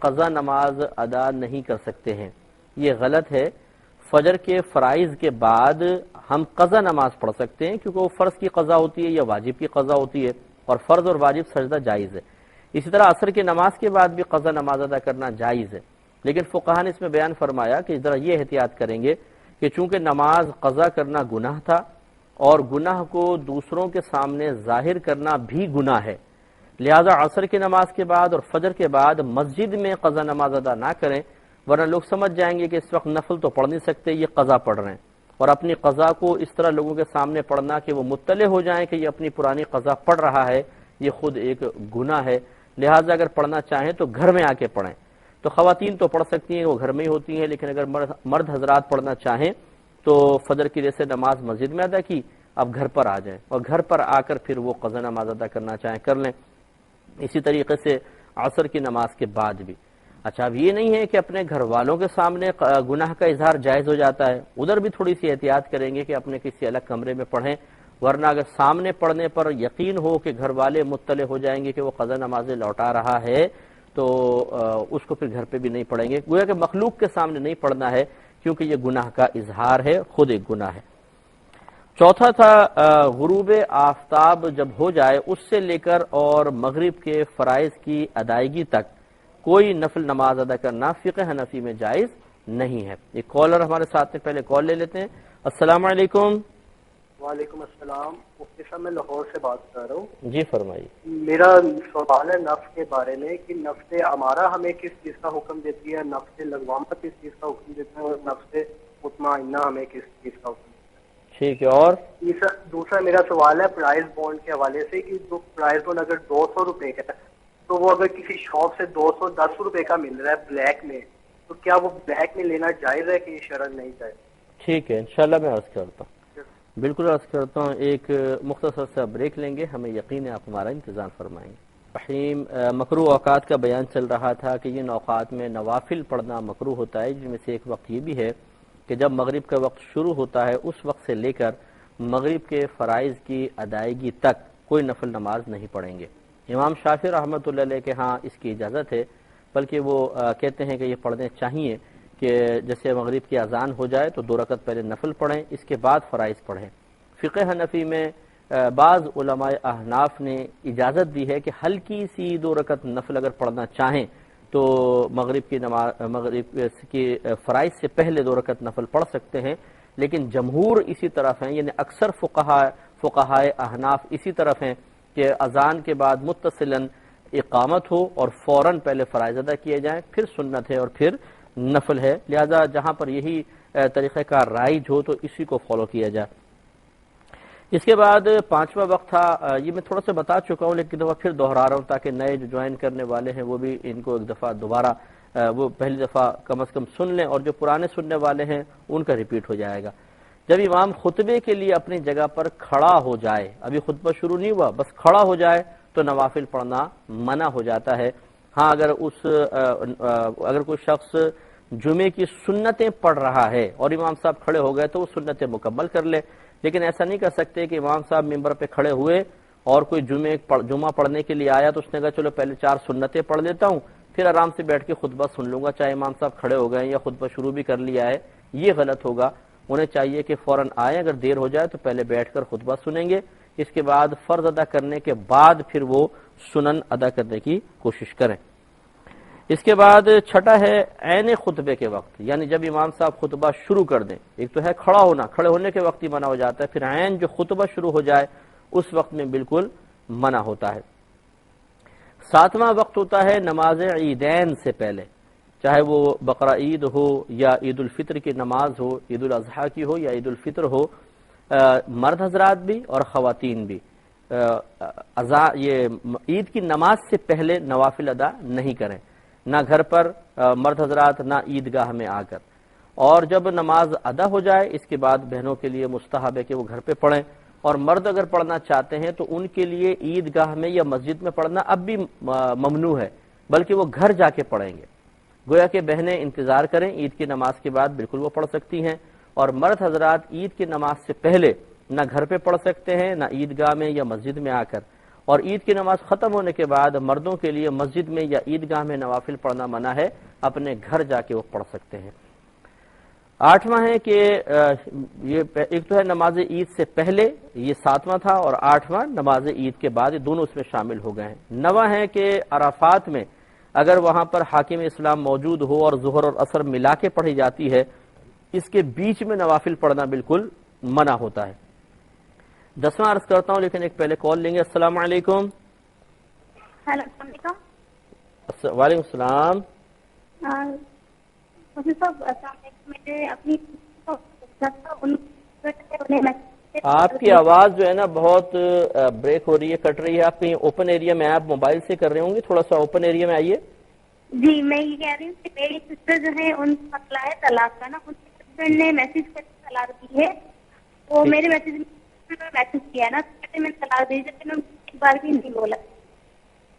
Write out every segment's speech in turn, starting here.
قضا نماز ادا نہیں کر سکتے ہیں، یہ غلط ہے۔ فجر کے فرائض کے بعد ہم قضا نماز پڑھ سکتے ہیں کیونکہ وہ فرض کی قضا ہوتی ہے یا واجب کی قضا ہوتی ہے، اور فرض اور واجب سجدہ جائز ہے۔ اسی طرح عصر کی نماز کے بعد بھی قضا نماز ادا کرنا جائز ہے، لیکن فقہا نے اس میں بیان فرمایا کہ ذرا یہ احتیاط کریں گے کہ چونکہ نماز قضا کرنا گناہ تھا اور گناہ کو دوسروں کے سامنے ظاہر کرنا بھی گناہ ہے، لہذا عصر کی نماز کے بعد اور فجر کے بعد مسجد میں قضا نماز ادا نہ کریں، ورنہ لوگ سمجھ جائیں گے کہ اس وقت نفل تو پڑھ نہیں سکتے، یہ قضا پڑھ رہے ہیں، اور اپنی قضا کو اس طرح لوگوں کے سامنے پڑھنا کہ وہ مطلع ہو جائیں کہ یہ اپنی پرانی قضا پڑھ رہا ہے، یہ خود ایک گناہ ہے۔ لہذا اگر پڑھنا چاہیں تو گھر میں آ کے پڑھیں۔ تو خواتین تو پڑھ سکتی ہیں، وہ گھر میں ہی ہوتی ہیں، لیکن اگر مرد حضرات پڑھنا چاہیں تو فجر کی جیسے نماز مسجد میں ادا کی، اب گھر پر آ جائیں اور گھر پر آ کر پھر وہ قضا نماز ادا کرنا چاہیں کر لیں۔ اسی طریقے سے عصر کی نماز کے بعد بھی۔ اچھا، اب یہ نہیں ہے کہ اپنے گھر والوں کے سامنے گناہ کا اظہار جائز ہو جاتا ہے، ادھر بھی تھوڑی سی احتیاط کریں گے کہ اپنے کسی الگ کمرے میں پڑھیں، ورنہ اگر سامنے پڑھنے پر یقین ہو کہ گھر والے مطلع ہو جائیں گے کہ وہ قضا نمازیں لوٹا رہا ہے تو اس کو پھر گھر پہ بھی نہیں پڑھیں گے، گویا کہ مخلوق کے سامنے نہیں پڑھنا ہے کیونکہ یہ گناہ کا اظہار ہے، خود ایک گناہ ہے۔ چوتھا تھا غروب آفتاب جب ہو جائے اس سے لے کر اور مغرب کے فرائض کی ادائیگی تک کوئی نفل نماز ادا کرنا فقہ حنفی میں جائز نہیں ہے۔ ایک کالر ہمارے ساتھ میں، پہلے کال لے لیتے ہیں۔ السلام علیکم۔ وعلیکم السلام، مفتی صاحب میں لاہور سے بات کر رہا ہوں۔ جی فرمائیے۔ میرا سوال ہے نفس کے بارے میں کہ نفس امارہ ہمیں کس چیز کا حکم دیتی ہے، نفس لغوامہ کس چیز کا حکم دیتا ہے، اور نفس مطمئنہ ہمیں کس چیز کا حکم دیتا ہے؟ ٹھیک ہے، اور دوسرا میرا سوال ہے پرائز بانڈ کے حوالے سے کہ جو پرائز بانڈ اگر 200 روپے کا ہے تو وہ اگر کسی شاپ سے 210 روپے کا مل رہا ہے بلیک میں، تو کیا وہ بلیک میں لینا جائز ہے کہ یہ شرعاً نہیں جائز؟ ٹھیک ہے، انشاءاللہ میں عرض کرتا ہوں، بالکل عرض کرتا ہوں۔ ایک مختصر سا بریک لیں گے، ہمیں یقین ہے آپ ہمارا انتظام فرمائیں گے۔ رحیم، مکروہ اوقات کا بیان چل رہا تھا کہ ان اوقات میں نوافل پڑھنا مکروہ ہوتا ہے، جن میں سے ایک وقت یہ بھی ہے کہ جب مغرب کا وقت شروع ہوتا ہے اس وقت سے لے کر مغرب کے فرائض کی ادائیگی تک کوئی نفل نماز نہیں پڑھیں گے۔ امام شافعی رحمۃ اللہ علیہ کے ہاں اس کی اجازت ہے، بلکہ وہ کہتے ہیں کہ یہ پڑھنے چاہیے کہ جیسے مغرب کی اذان ہو جائے تو 2 رکعت پہلے نفل پڑھیں، اس کے بعد فرائض پڑھیں۔ فقہ حنفی میں بعض علماء احناف نے اجازت دی ہے کہ ہلکی سی 2 رکعت نفل اگر پڑھنا چاہیں تو مغرب کی فرائض سے پہلے 2 رکعت نفل پڑھ سکتے ہیں، لیکن جمہور اسی طرف ہیں، یعنی اکثر فقہائے احناف اسی طرف ہیں کہ اذان کے بعد متصلاً اقامت ہو اور فوراً پہلے فرائض ادا کیے جائیں، پھر سنت ہے اور پھر نفل ہے، لہذا جہاں پر یہی طریقہ کار رائج ہو تو اسی کو فالو کیا جائے۔ اس کے بعد 5واں وقت تھا، یہ میں تھوڑا سا بتا چکا ہوں لیکن دفعہ پھر دہرا رہا ہوں تاکہ نئے جو جوائن کرنے والے ہیں وہ بھی ان کو ایک دفعہ دوبارہ وہ پہلی دفعہ کم از کم سن لیں، اور جو پرانے سننے والے ہیں ان کا ریپیٹ ہو جائے گا۔ جب امام خطبے کے لیے اپنی جگہ پر کھڑا ہو جائے، ابھی خطبہ شروع نہیں ہوا، بس کھڑا ہو جائے تو نوافل پڑھنا منع ہو جاتا ہے۔ ہاں اگر کوئی شخص جمعے کی سنتیں پڑھ رہا ہے اور امام صاحب کھڑے ہو گئے تو وہ سنتیں مکمل کر لے، لیکن ایسا نہیں کر سکتے کہ امام صاحب ممبر پہ کھڑے ہوئے اور کوئی جمعہ پڑھنے کے لیے آیا تو اس نے کہا چلو پہلے 4 سنتیں پڑھ لیتا ہوں پھر آرام سے بیٹھ کے خطبہ سن لوں گا، چاہے امام صاحب کھڑے ہو گئے یا خطبہ شروع بھی کر لیا ہے، یہ غلط ہوگا۔ انہیں چاہیے کہ فوراً آئیں، اگر دیر ہو جائے تو پہلے بیٹھ کر خطبہ سنیں گے، اس کے بعد فرض ادا کرنے کے بعد پھر وہ سنن ادا کرنے کی کوشش کریں۔ اس کے بعد چھٹا ہے عین خطبے کے وقت، یعنی جب امام صاحب خطبہ شروع کر دیں، ایک تو ہے کھڑا ہونا، کھڑے ہونے کے وقت ہی منع ہو جاتا ہے، پھر عین جو خطبہ شروع ہو جائے اس وقت میں بالکل منع ہوتا ہے۔ 7واں وقت ہوتا ہے نماز عیدین سے پہلے، چاہے وہ بقرہ عید ہو یا عید الفطر کی نماز ہو، عید الاضحیٰ کی ہو یا عید الفطر ہو، مرد حضرات بھی اور خواتین بھی یہ عید کی نماز سے پہلے نوافل ادا نہیں کریں، نہ گھر پر مرد حضرات نہ عیدگاہ میں آ کر، اور جب نماز ادا ہو جائے اس کے بعد بہنوں کے لیے مستحب ہے کہ وہ گھر پہ پڑھیں، اور مرد اگر پڑھنا چاہتے ہیں تو ان کے لیے عیدگاہ میں یا مسجد میں پڑھنا اب بھی ممنوع ہے، بلکہ وہ گھر جا کے پڑھیں گے، گویا کہ بہنیں انتظار کریں، عید کی نماز کے بعد بالکل وہ پڑھ سکتی ہیں، اور مرد حضرات عید کی نماز سے پہلے نہ گھر پہ پڑھ سکتے ہیں نہ عیدگاہ میں یا مسجد میں آ کر، اور عید کی نماز ختم ہونے کے بعد مردوں کے لیے مسجد میں یا عیدگاہ میں نوافل پڑھنا منع ہے، اپنے گھر جا کے وہ پڑھ سکتے ہیں۔ 8واں ہے کہ یہ ایک تو ہے نماز عید سے پہلے، یہ 7واں تھا، اور 8واں نماز عید کے بعد، یہ دونوں اس میں شامل ہو گئے ہیں۔ 9واں ہے کہ عرفات میں اگر وہاں پر حاکم اسلام موجود ہو اور ظہر اور عصر ملا کے پڑھی جاتی ہے، اس کے بیچ میں نوافل پڑھنا بالکل منع ہوتا ہے۔ 10واں عرض کرتا ہوں، لیکن ایک پہلے کال لیں گے۔ السلام علیکم۔ ہیلو، السلام علیکم۔ وعلیکم السلام۔ آپ کی آواز جو ہے نا بہت بریک ہو رہی ہے، کٹ رہی ہے۔ آپ کہیں اوپن ایریا میں، آپ موبائل سے کر رہے ہوں گے، تھوڑا سا اوپن ایریا میں آئیے۔ جی، میں یہ کہہ رہی ہوں کہ میری سسٹر جو ہے، ان کا مسئلہ ہے طلاق کا نا، ان کے ہسبینڈ نے میسج کر کے طلاق دی ہے، وہ میرے میسج کیا نا، تو میں طلاق دی، جب میں نے ایک بار بھی نہیں بولا،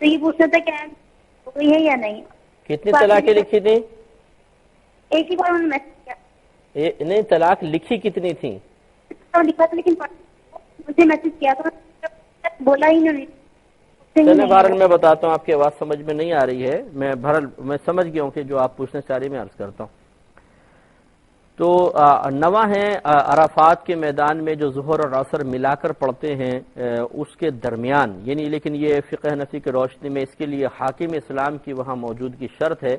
تو یہ پوچھنا تھا کیا ہو گئی ہے یا نہیں۔ کتنی طلاقیں لکھی تھیں؟ ایک ہی بار انہوں نے میسج کیا۔ نہیں، طلاق لکھی کتنی تھیں؟ لکھا تھا، لیکن مجھے میسج کیا تو بولا ہی نہیں۔ چلیں بہرحال میں بتاتا ہوں، آپ کی آواز سمجھ میں نہیں آ رہی ہے، میں سمجھ گیا ہوں کہ جو آپ پوچھنا چاہ رہی ہیں، میں عرض کرتا ہوں۔ تو 9واں ہے عرفات کے میدان میں جو ظہر اور عصر ملا کر پڑھتے ہیں اس کے درمیان، یعنی لیکن یہ فقہ حنفی کی روشنی میں اس کے لیے حاکم اسلام کی وہاں موجودگی شرط ہے،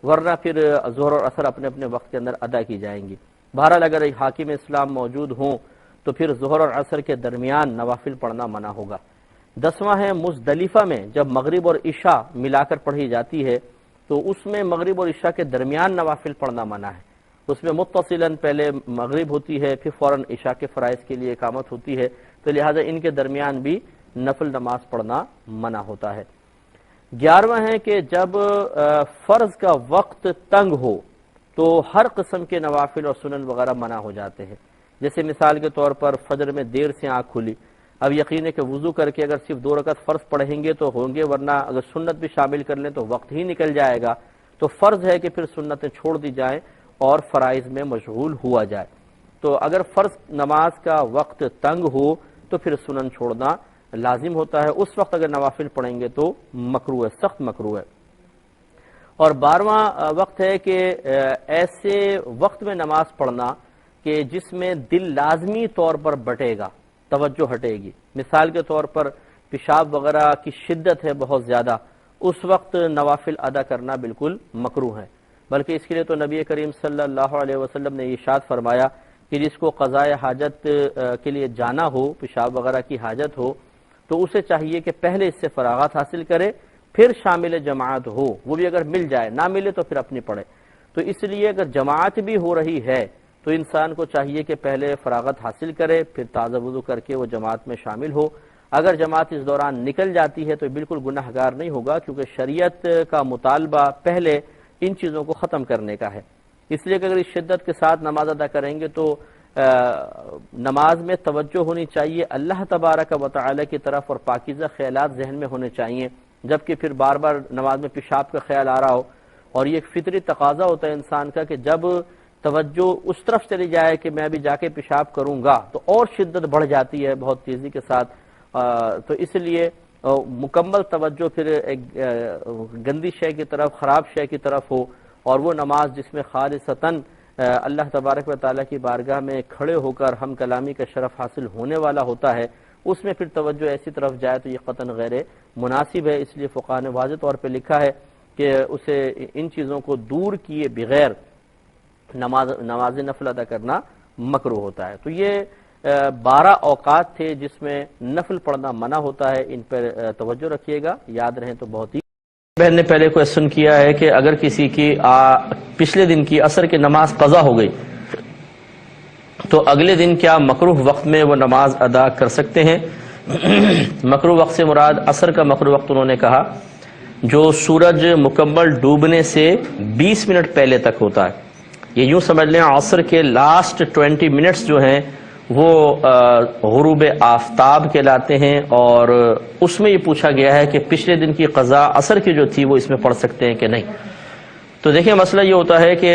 ورنہ پھر ظہر اور عصر اپنے اپنے وقت کے اندر ادا کی جائیں گی۔ بہرحال اگر حاکم اسلام موجود ہوں تو پھر ظہر اور عصر کے درمیان نوافل پڑھنا منع ہوگا۔ 10واں ہے مزدلفہ میں جب مغرب اور عشاء ملا کر پڑھی جاتی ہے تو اس میں مغرب اور عشاء کے درمیان نوافل پڑھنا منع ہے۔ اس میں متصلاً پہلے مغرب ہوتی ہے، پھر فوراً عشاء کے فرائض کے لیے اقامت ہوتی ہے، تو لہٰذا ان کے درمیان بھی نفل نماز پڑھنا منع ہوتا ہے۔ 11واں ہے کہ جب فرض کا وقت تنگ ہو تو ہر قسم کے نوافل اور سنن وغیرہ منع ہو جاتے ہیں۔ جیسے مثال کے طور پر فجر میں دیر سے آنکھ کھلی، اب یقین ہے کہ وضو کر کے اگر صرف 2 رکعت فرض پڑھیں گے تو ہوں گے، ورنہ اگر سنت بھی شامل کر لیں تو وقت ہی نکل جائے گا، تو فرض ہے کہ پھر سنتیں چھوڑ دی جائیں اور فرائض میں مشغول ہوا جائے۔ تو اگر فرض نماز کا وقت تنگ ہو تو پھر سنن چھوڑنا لازم ہوتا ہے، اس وقت اگر نوافل پڑھیں گے تو مکروہ ہے، سخت مکروہ ہے۔ اور 12واں وقت ہے کہ ایسے وقت میں نماز پڑھنا کہ جس میں دل لازمی طور پر بٹے گا، توجہ ہٹے گی۔ مثال کے طور پر پیشاب وغیرہ کی شدت ہے بہت زیادہ، اس وقت نوافل ادا کرنا بالکل مکروہ ہے، بلکہ اس کے لیے تو نبی کریم صلی اللہ علیہ وسلم نے ارشاد فرمایا کہ جس کو قضاء حاجت کے لیے جانا ہو، پیشاب وغیرہ کی حاجت ہو، تو اسے چاہیے کہ پہلے اس سے فراغت حاصل کرے، پھر شامل جماعت ہو، وہ بھی اگر مل جائے، نہ ملے تو پھر اپنی پڑھے۔ تو اس لیے اگر جماعت بھی ہو رہی ہے تو انسان کو چاہیے کہ پہلے فراغت حاصل کرے، پھر تازہ وضو کر کے وہ جماعت میں شامل ہو۔ اگر جماعت اس دوران نکل جاتی ہے تو بالکل گناہ گار نہیں ہوگا، کیونکہ شریعت کا مطالبہ پہلے ان چیزوں کو ختم کرنے کا ہے۔ اس لیے کہ اگر اس شدت کے ساتھ نماز ادا کریں گے تو نماز میں توجہ ہونی چاہیے اللہ تبارک و تعالی کی طرف، اور پاکیزہ خیالات ذہن میں ہونے چاہیے، جبکہ پھر بار بار نماز میں پیشاب کا خیال آ رہا ہو، اور یہ ایک فطری تقاضا ہوتا ہے انسان کا کہ جب توجہ اس طرف چلی جائے کہ میں بھی جا کے پیشاب کروں گا تو اور شدت بڑھ جاتی ہے بہت تیزی کے ساتھ، تو اس لیے مکمل توجہ پھر ایک گندی شے کی طرف، خراب شے کی طرف ہو، اور وہ نماز جس میں خالصتاً اللہ تبارک و تعالیٰ کی بارگاہ میں کھڑے ہو کر ہم کلامی کا شرف حاصل ہونے والا ہوتا ہے، اس میں پھر توجہ ایسی طرف جائے تو یہ قطعاً غیر مناسب ہے۔ اس لیے فقہاء نے واضح طور پہ لکھا ہے کہ اسے ان چیزوں کو دور کیے بغیر نماز نفل ادا کرنا مکروہ ہوتا ہے۔ تو یہ 12 اوقات تھے جس میں نفل پڑھنا منع ہوتا ہے، ان پر توجہ رکھیے گا، یاد رہیں تو بہت ہی۔ بہن نے پہلے کویسچن کیا ہے کہ اگر کسی کی پچھلے دن کی عصر کی نماز قضا ہو گئی تو اگلے دن کیا مکروہ وقت میں وہ نماز ادا کر سکتے ہیں؟ مکروہ وقت سے مراد عصر کا مکروہ وقت انہوں نے کہا جو سورج مکمل ڈوبنے سے 20 منٹ پہلے تک ہوتا ہے، یہ یوں سمجھ لیں عصر کے لاسٹ 20 منٹس جو ہیں وہ غروب آفتاب کہلاتے ہیں، اور اس میں یہ پوچھا گیا ہے کہ پچھلے دن کی قضا عصر کی جو تھی وہ اس میں پڑھ سکتے ہیں کہ نہیں۔ تو دیکھیں مسئلہ یہ ہوتا ہے کہ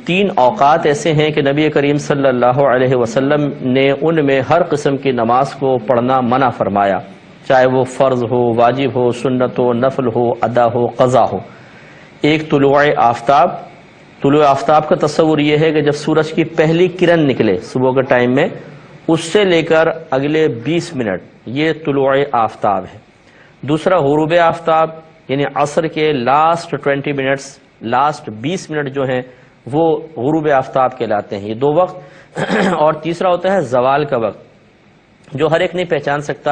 3 اوقات ایسے ہیں کہ نبی کریم صلی اللہ علیہ وسلم نے ان میں ہر قسم کی نماز کو پڑھنا منع فرمایا۔ چاہے وہ فرض ہو، واجب ہو، سنت ہو، نفل ہو، ادا ہو، قضا ہو۔ ایک طلوع آفتاب کا تصور یہ ہے کہ جب سورج کی پہلی کرن نکلے صبح کے ٹائم میں، اس سے لے کر اگلے 20 منٹ یہ طلوع آفتاب ہے۔ دوسرا غروب آفتاب، یعنی عصر کے لاسٹ 20 منٹس، لاسٹ 20 منٹ جو ہیں وہ غروب آفتاب کہلاتے ہیں، یہ دو وقت۔ اور تیسرا ہوتا ہے زوال کا وقت، جو ہر ایک نہیں پہچان سکتا۔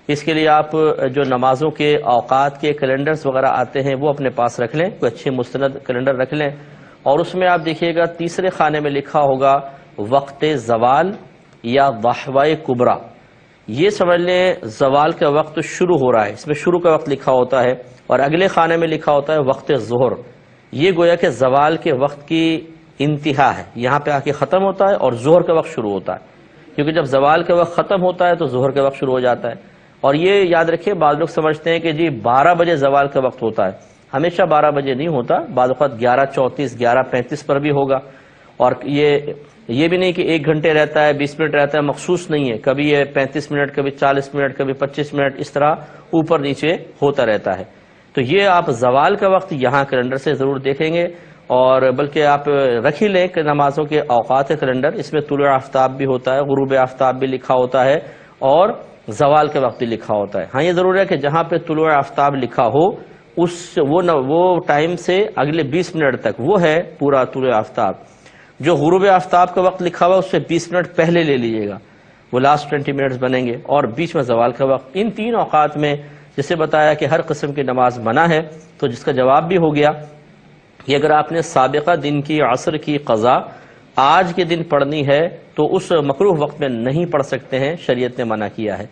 اس کے لیے آپ جو نمازوں کے اوقات کے کیلنڈرز وغیرہ آتے ہیں وہ اپنے پاس رکھ لیں، کوئی اچھے مستند کیلنڈر رکھ لیں، اور اس میں آپ دیکھیے گا تیسرے خانے میں لکھا ہوگا وقت زوال یا ضحوہ کبریٰ۔ یہ سمجھ لیں زوال کا وقت شروع ہو رہا ہے، اس میں شروع کا وقت لکھا ہوتا ہے، اور اگلے خانے میں لکھا ہوتا ہے وقت ظہر۔ یہ گویا کہ زوال کے وقت کی انتہا ہے، یہاں پہ آ کے ختم ہوتا ہے اور ظہر کا وقت شروع ہوتا ہے، کیونکہ جب زوال کا وقت ختم ہوتا ہے تو ظہر کا وقت شروع ہو جاتا ہے۔ اور یہ یاد رکھیں، بعض لوگ سمجھتے ہیں کہ جی 12 بجے زوال کا وقت ہوتا ہے، ہمیشہ 12 بجے نہیں ہوتا، بعض اوقات 11:34 11:35 پر بھی ہوگا۔ اور یہ بھی نہیں کہ 1 گھنٹے رہتا ہے، 20 منٹ رہتا ہے، مخصوص نہیں ہے، کبھی یہ 35 منٹ، کبھی 40 منٹ، کبھی 25 منٹ، اس طرح اوپر نیچے ہوتا رہتا ہے۔ تو یہ آپ زوال کا وقت یہاں کیلنڈر سے ضرور دیکھیں گے، اور بلکہ آپ رکھ ہی لیں کہ نمازوں کے اوقات کیلنڈر، اس میں طلوع آفتاب بھی ہوتا ہے، غروب آفتاب بھی لکھا ہوتا ہے، اور زوال کے وقت بھی لکھا ہوتا ہے۔ ہاں یہ ضرور ہے کہ جہاں پہ طلوع آفتاب لکھا ہو وہ ٹائم سے اگلے 20 منٹ تک وہ ہے پورا طلوع آفتاب۔ جو غروب آفتاب کا وقت لکھا ہوا اس سے 20 منٹ پہلے لے لیجیے گا، وہ لاسٹ 20 منٹس بنیں گے، اور بیچ میں زوال کا وقت۔ ان 3 اوقات میں جسے بتایا کہ ہر قسم کی نماز منع ہے، تو جس کا جواب بھی ہو گیا کہ اگر آپ نے سابقہ دن کی عصر کی قضا آج کے دن پڑھنی ہے تو اس مکروہ وقت میں نہیں پڑھ سکتے ہیں، شریعت نے منع کیا ہے۔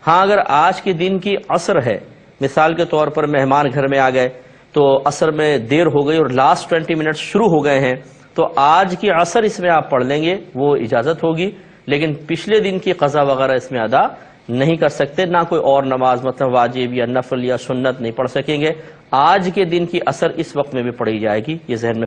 ہاں اگر آج کے دن کی عصر ہے، مثال کے طور پر مہمان گھر میں آ گئے تو عصر میں دیر ہو گئی اور لاسٹ 20 منٹ شروع ہو گئے ہیں، تو آج کی عصر اس میں آپ پڑھ لیں گے، وہ اجازت ہوگی، لیکن پچھلے دن کی قضا وغیرہ اس میں ادا نہیں کر سکتے، نہ کوئی اور نماز مطلب واجب یا نفل یا سنت نہیں پڑھ سکیں گے۔ آج کے دن کی عصر اس وقت میں بھی پڑھی جائے گی، یہ ذہن میں